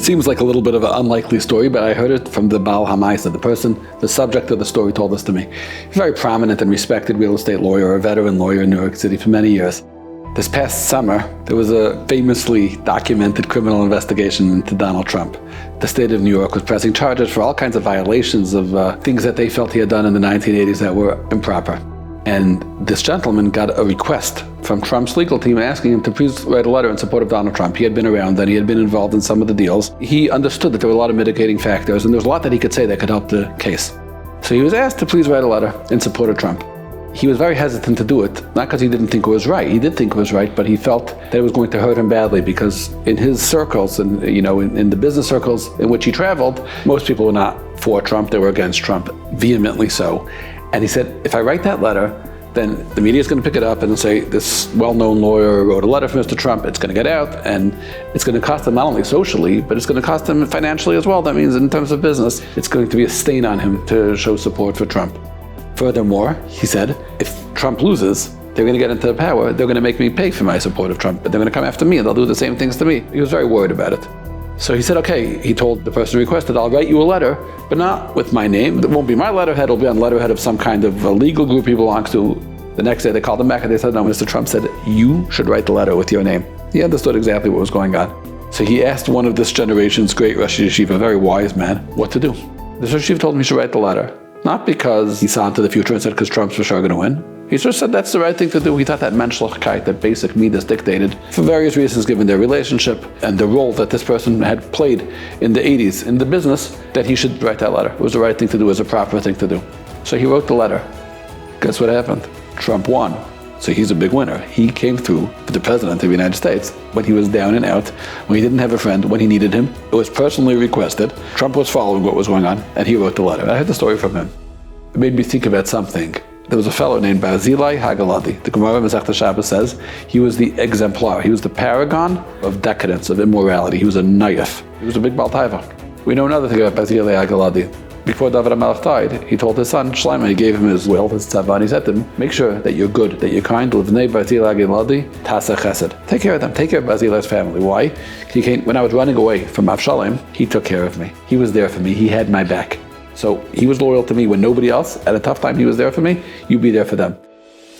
Seems like a little bit of an unlikely story, but I heard it from the Baal HaMaisa, the subject of the story told this to me. He's a very prominent and respected real estate lawyer, a veteran lawyer in New York City for many years. This past summer, there was a famously documented criminal investigation into Donald Trump. The state of New York was pressing charges for all kinds of violations of things that they felt he had done in the 1980s that were improper. And this gentleman got a request from Trump's legal team asking him to please write a letter in support of Donald Trump. He had been around and he had been involved in some of the deals. He understood that there were a lot of mitigating factors and there was a lot that he could say that could help the case. So he was asked to please write a letter in support of Trump. He was very hesitant to do it, not because he didn't think it was right. He did think it was right, but he felt that it was going to hurt him badly because in his circles and in the business circles in which he traveled, most people were not for Trump, they were against Trump, vehemently so. And he said, if I write that letter, then the media is going to pick it up and say, this well-known lawyer wrote a letter for Mr. Trump, it's going to get out, and it's going to cost him not only socially, but it's going to cost him financially as well. That means in terms of business, it's going to be a stain on him to show support for Trump. Furthermore, he said, if Trump loses, they're going to get into power, they're going to make me pay for my support of Trump, but they're going to come after me and they'll do the same things to me. He was very worried about it. So he said, okay, he told the person who requested, I'll write you a letter, but not with my name. It won't be my letterhead, it'll be on letterhead of some kind of legal group he belongs to. The next day they called him back and they said, no, Mr. Trump said, you should write the letter with your name. He understood exactly what was going on. So he asked one of this generation's great Rosh Yeshiva, a very wise man, what to do. The Rosh Yeshiva told him he should write the letter. Not because he saw into the future and said, because Trump's for sure going to win. He just said that's the right thing to do. He thought that menschlichkeit, that basic midas dictated, for various reasons given their relationship and the role that this person had played in the 80s in the business, that he should write that letter. It was the right thing to do, it was a proper thing to do. So he wrote the letter. Guess what happened? Trump won. So he's a big winner. He came through for the president of the United States when he was down and out, when he didn't have a friend, when he needed him. It was personally requested. Trump was following what was going on, and he wrote the letter. I heard the story from him. It made me think about something. There was a fellow named Barzilai Hagaladi. The Gemara Masechta Shabbos says he was the exemplar. He was the paragon of decadence, of immorality. He was a naif. He was a big Baltaiva. We know another thing about Barzilai Hagaladi. Before David HaMelech died, he told his son, Shlomo, he gave him his will, his tzava, and he said to him, make sure that you're good, that you're kind, Livnei Barzilai Hagaladi, Tasa Chesed. Take care of them, take care of Barzilai's family. Why? When I was running away from Avshalom, he took care of me. He was there for me, he had my back. So he was loyal to me when nobody else, at a tough time, he was there for me. You be there for them.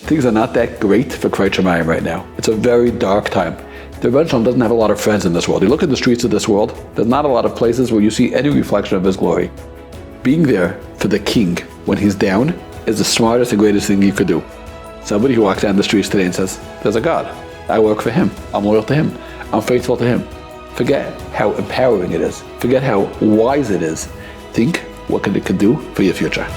Things are not that great for Kriyat Shemayim right now. It's a very dark time. The Rebbe Shalom doesn't have a lot of friends in this world. You look at the streets of this world, there's not a lot of places where you see any reflection of his glory. Being there for the king when he's down is the smartest and greatest thing you could do. Somebody who walks down the streets today and says, there's a God. I work for him. I'm loyal to him. I'm faithful to him. Forget how empowering it is. Forget how wise it is. Think what it could do for your future.